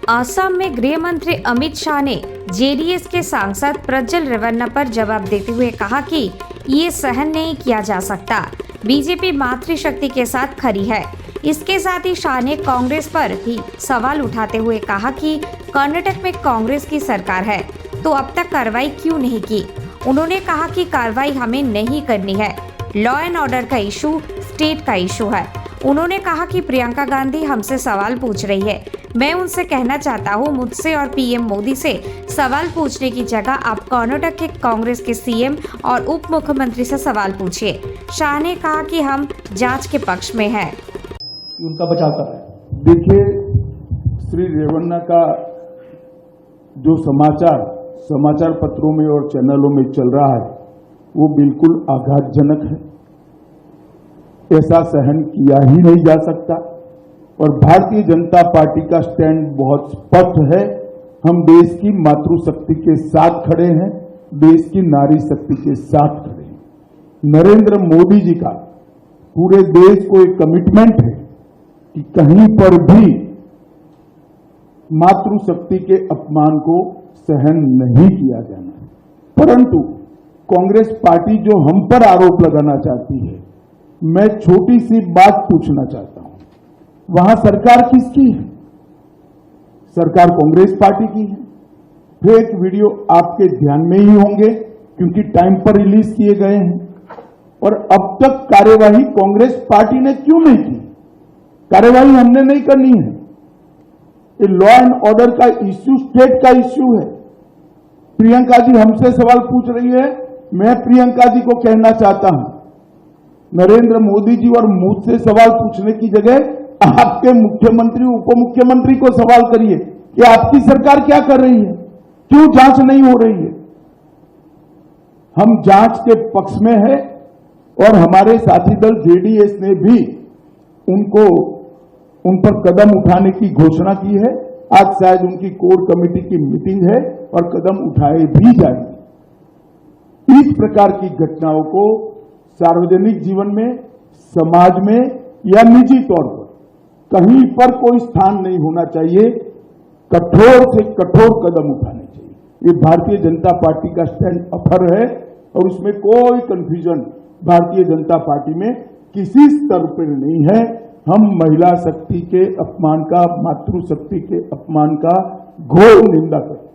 असम में गृह मंत्री अमित शाह ने जेडीएस के सांसद प्रज्वल रेवन्ना पर जवाब देते हुए कहा कि ये सहन नहीं किया जा सकता। बीजेपी मातृशक्ति के साथ खड़ी है। इसके साथ ही शाह ने कांग्रेस पर भी सवाल उठाते हुए कहा कि कर्नाटक में कांग्रेस की सरकार है तो अब तक कार्रवाई क्यों नहीं की। उन्होंने कहा कि कार्रवाई हमें नहीं करनी है। लॉ एंड ऑर्डर का इशू स्टेट का इशू है। उन्होंने कहा कि प्रियंका गांधी हमसे सवाल पूछ रही है। मैं उनसे कहना चाहता हूं, मुझसे और पीएम मोदी से सवाल पूछने की जगह आप कर्नाटक के कांग्रेस के सीएम और उप मुख्यमंत्री से सवाल पूछिए। शाह ने कहा कि हम जांच के पक्ष में हैं। उनका बचाव कर रहे हैं। देखिए, श्री रेवन्ना का जो समाचार पत्रों में और चैनलों में चल रहा है वो बिल्कुल आघातजनक है। ऐसा सहन किया ही नहीं जा सकता और भारतीय जनता पार्टी का स्टैंड बहुत स्पष्ट है। हम देश की मातृशक्ति के साथ खड़े हैं, देश की नारी शक्ति के साथ खड़े हैं। नरेंद्र मोदी जी का पूरे देश को एक कमिटमेंट है कि कहीं पर भी मातृशक्ति के अपमान को सहन नहीं किया जाना। परंतु कांग्रेस पार्टी जो हम पर आरोप लगाना चाहती है, मैं छोटी सी बात पूछना चाहता हूं। वहां सरकार किसकी है? सरकार कांग्रेस पार्टी की है। फेक वीडियो आपके ध्यान में ही होंगे क्योंकि टाइम पर रिलीज किए गए हैं। और अब तक कार्यवाही कांग्रेस पार्टी ने क्यों नहीं की? कार्यवाही हमने नहीं करनी है। ये लॉ एंड ऑर्डर का इश्यू स्टेट का इश्यू है। प्रियंका जी हमसे सवाल पूछ रही है। मैं प्रियंका जी को कहना चाहता हूं, नरेंद्र मोदी जी और मुझसे सवाल पूछने की जगह आपके मुख्यमंत्री उप मुख्यमंत्री को सवाल करिए कि आपकी सरकार क्या कर रही है, क्यों जांच नहीं हो रही है। हम जांच के पक्ष में है और हमारे साथी दल जेडीएस ने भी उन पर कदम उठाने की घोषणा की है। आज शायद उनकी कोर कमेटी की मीटिंग है और कदम उठाए भी जाएंगे। इस प्रकार की घटनाओं को सार्वजनिक जीवन में, समाज में या निजी तौर पर कहीं पर कोई स्थान नहीं होना चाहिए। कठोर से कठोर कदम उठाने चाहिए। ये भारतीय जनता पार्टी का स्टैंड अफर है और उसमें कोई कंफ्यूजन भारतीय जनता पार्टी में किसी स्तर पर नहीं है। हम महिला शक्ति के अपमान का, मातृशक्ति के अपमान का घोर निंदा करते हैं।